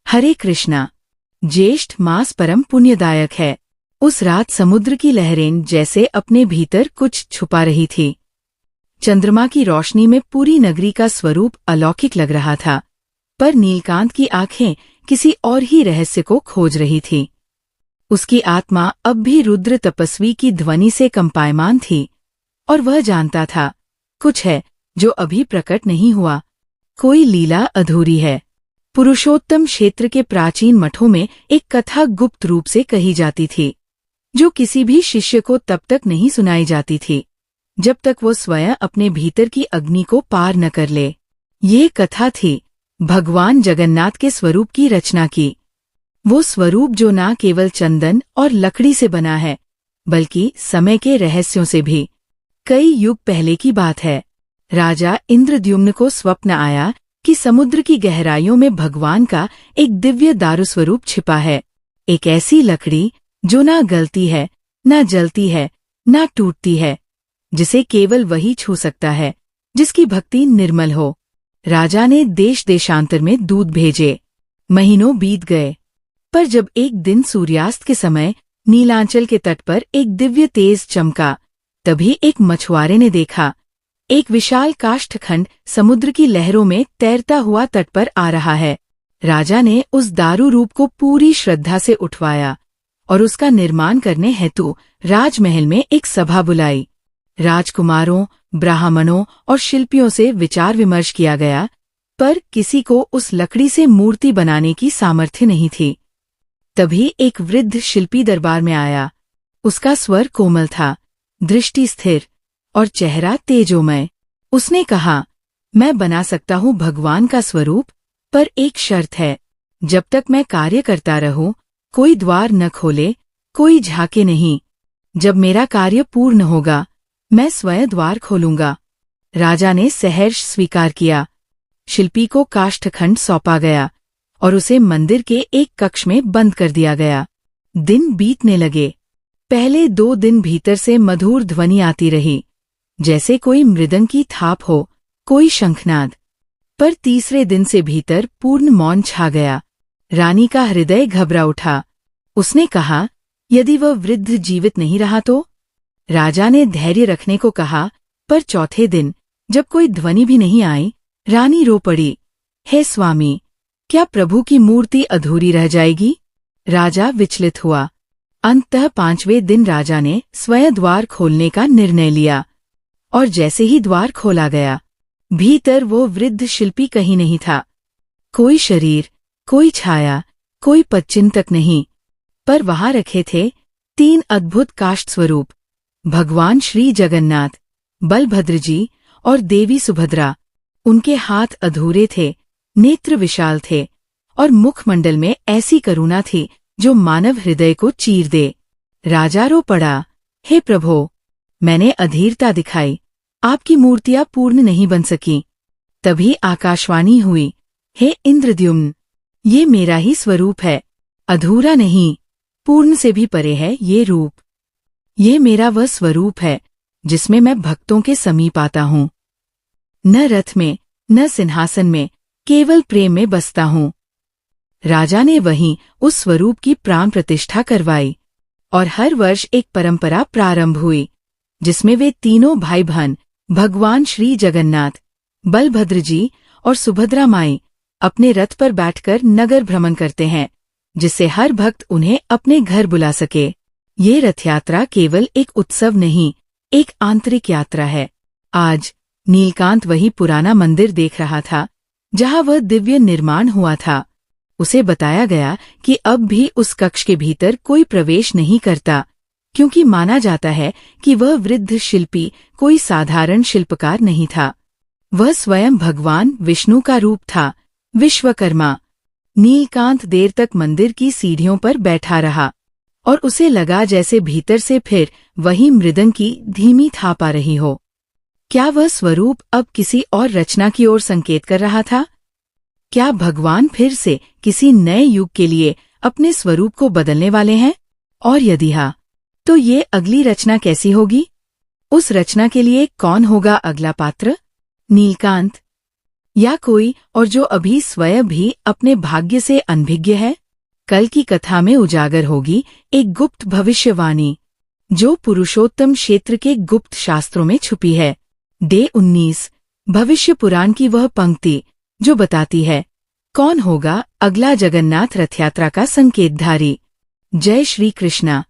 हरे कृष्णा। ज्येष्ठ मास परम पुण्यदायक है। उस रात समुद्र की लहरें जैसे अपने भीतर कुछ छुपा रही थी। चंद्रमा की रोशनी में पूरी नगरी का स्वरूप अलौकिक लग रहा था, पर नीलकांत की आंखें किसी और ही रहस्य को खोज रही थी। उसकी आत्मा अब भी रुद्र तपस्वी की ध्वनि से कंपायमान थी, और वह जानता था कुछ है जो अभी प्रकट नहीं हुआ। कोई लीला अधूरी है। पुरुषोत्तम क्षेत्र के प्राचीन मठों में एक कथा गुप्त रूप से कही जाती थी, जो किसी भी शिष्य को तब तक नहीं सुनाई जाती थी जब तक वो स्वयं अपने भीतर की अग्नि को पार न कर ले। ये कथा थी भगवान जगन्नाथ के स्वरूप की रचना की। वो स्वरूप जो न केवल चंदन और लकड़ी से बना है, बल्कि समय के रहस्यों से भी। कई युग पहले की बात है। राजा इंद्रद्युम्न को स्वप्न आया कि समुद्र की गहराइयों में भगवान का एक दिव्य दारु स्वरूप छिपा है। एक ऐसी लकड़ी जो ना गलती है, ना जलती है, ना टूटती है, जिसे केवल वही छू सकता है जिसकी भक्ति निर्मल हो। राजा ने देश देशांतर में दूत भेजे। महीनों बीत गए, पर जब एक दिन सूर्यास्त के समय नीलांचल के तट पर एक दिव्य तेज चमका, तभी एक मछुआरे ने देखा एक विशाल काष्ठखंड समुद्र की लहरों में तैरता हुआ तट पर आ रहा है। राजा ने उस दारू रूप को पूरी श्रद्धा से उठवाया और उसका निर्माण करने हेतु राजमहल में एक सभा बुलाई। राजकुमारों, ब्राह्मणों और शिल्पियों से विचार विमर्श किया गया, पर किसी को उस लकड़ी से मूर्ति बनाने की सामर्थ्य नहीं थी। तभी एक वृद्ध शिल्पी दरबार में आया। उसका स्वर कोमल था, दृष्टि स्थिर और चेहरा तेजोमय। उसने कहा, मैं बना सकता हूँ भगवान का स्वरूप, पर एक शर्त है। जब तक मैं कार्य करता रहूं, कोई द्वार न खोले, कोई झांके नहीं। जब मेरा कार्य पूर्ण होगा, मैं स्वयं द्वार खोलूंगा। राजा ने सहर्ष स्वीकार किया। शिल्पी को काष्ठखंड सौंपा गया और उसे मंदिर के एक कक्ष में बंद कर दिया गया। दिन बीतने लगे। पहले 2 दिन भीतर से मधुर ध्वनि आती रही, जैसे कोई मृदंग की थाप हो, कोई शंखनाद। पर तीसरे दिन से भीतर पूर्ण मौन छा गया। रानी का हृदय घबरा उठा। उसने कहा, यदि वह वृद्ध जीवित नहीं रहा तो? राजा ने धैर्य रखने को कहा, पर चौथे दिन जब कोई ध्वनि भी नहीं आई, रानी रो पड़ी। हे स्वामी, क्या प्रभु की मूर्ति अधूरी रह जाएगी? राजा विचलित हुआ। अंततः 5वें दिन राजा ने स्वयं द्वार खोलने का निर्णय लिया, और जैसे ही द्वार खोला गया, भीतर वो वृद्ध शिल्पी कहीं नहीं था। कोई शरीर, कोई छाया, कोई पदचिन्ह तक नहीं, पर वहां रखे थे 3 अद्भुत काष्ठ स्वरूप, भगवान श्री जगन्नाथ, बलभद्र जी और देवी सुभद्रा। उनके हाथ अधूरे थे, नेत्र विशाल थे, और मुखमंडल में ऐसी करुणा थी जो मानव हृदय को चीर दे। राजा रो पड़ा, हे प्रभो, मैंने अधीरता दिखाई, आपकी मूर्तियां पूर्ण नहीं बन सकी। तभी आकाशवाणी हुई, हे इंद्रद्युम्न, ये मेरा ही स्वरूप है, अधूरा नहीं, पूर्ण से भी परे है ये रूप। ये मेरा वह स्वरूप है जिसमें मैं भक्तों के समीप आता हूँ। न रथ में, न सिंहासन में, केवल प्रेम में बसता हूँ। राजा ने वहीं उस स्वरूप की प्राण प्रतिष्ठा करवाई, और हर वर्ष एक परंपरा प्रारंभ हुई, जिसमें वे तीनों भाई बहन भगवान श्री जगन्नाथ, बलभद्र जी और सुभद्रा माई अपने रथ पर बैठकर नगर भ्रमण करते हैं, जिससे हर भक्त उन्हें अपने घर बुला सके। ये रथ यात्रा केवल एक उत्सव नहीं, एक आंतरिक यात्रा है। आज नीलकांत वही पुराना मंदिर देख रहा था जहां वह दिव्य निर्माण हुआ था। उसे बताया गया कि अब भी उस कक्ष के भीतर कोई प्रवेश नहीं करता, क्योंकि माना जाता है कि वह वृद्ध शिल्पी कोई साधारण शिल्पकार नहीं था। वह स्वयं भगवान विष्णु का रूप था, विश्वकर्मा। नीलकांत देर तक मंदिर की सीढ़ियों पर बैठा रहा, और उसे लगा जैसे भीतर से फिर वही मृदंग की धीमी थाप आ रही हो। क्या वह स्वरूप अब किसी और रचना की ओर संकेत कर रहा था? क्या भगवान फिर से किसी नए युग के लिए अपने स्वरूप को बदलने वाले हैं? और यदि हाँ, तो ये अगली रचना कैसी होगी? उस रचना के लिए कौन होगा अगला पात्र? नीलकांत या कोई और जो अभी स्वयं भी अपने भाग्य से अनभिज्ञ है? कल की कथा में उजागर होगी एक गुप्त भविष्यवाणी जो पुरुषोत्तम क्षेत्र के गुप्त शास्त्रों में छुपी है। डे 19 भविष्य पुराण की वह पंक्ति जो बताती है कौन होगा अगला जगन्नाथ रथ यात्रा का संकेतधारी। जय श्री कृष्णा।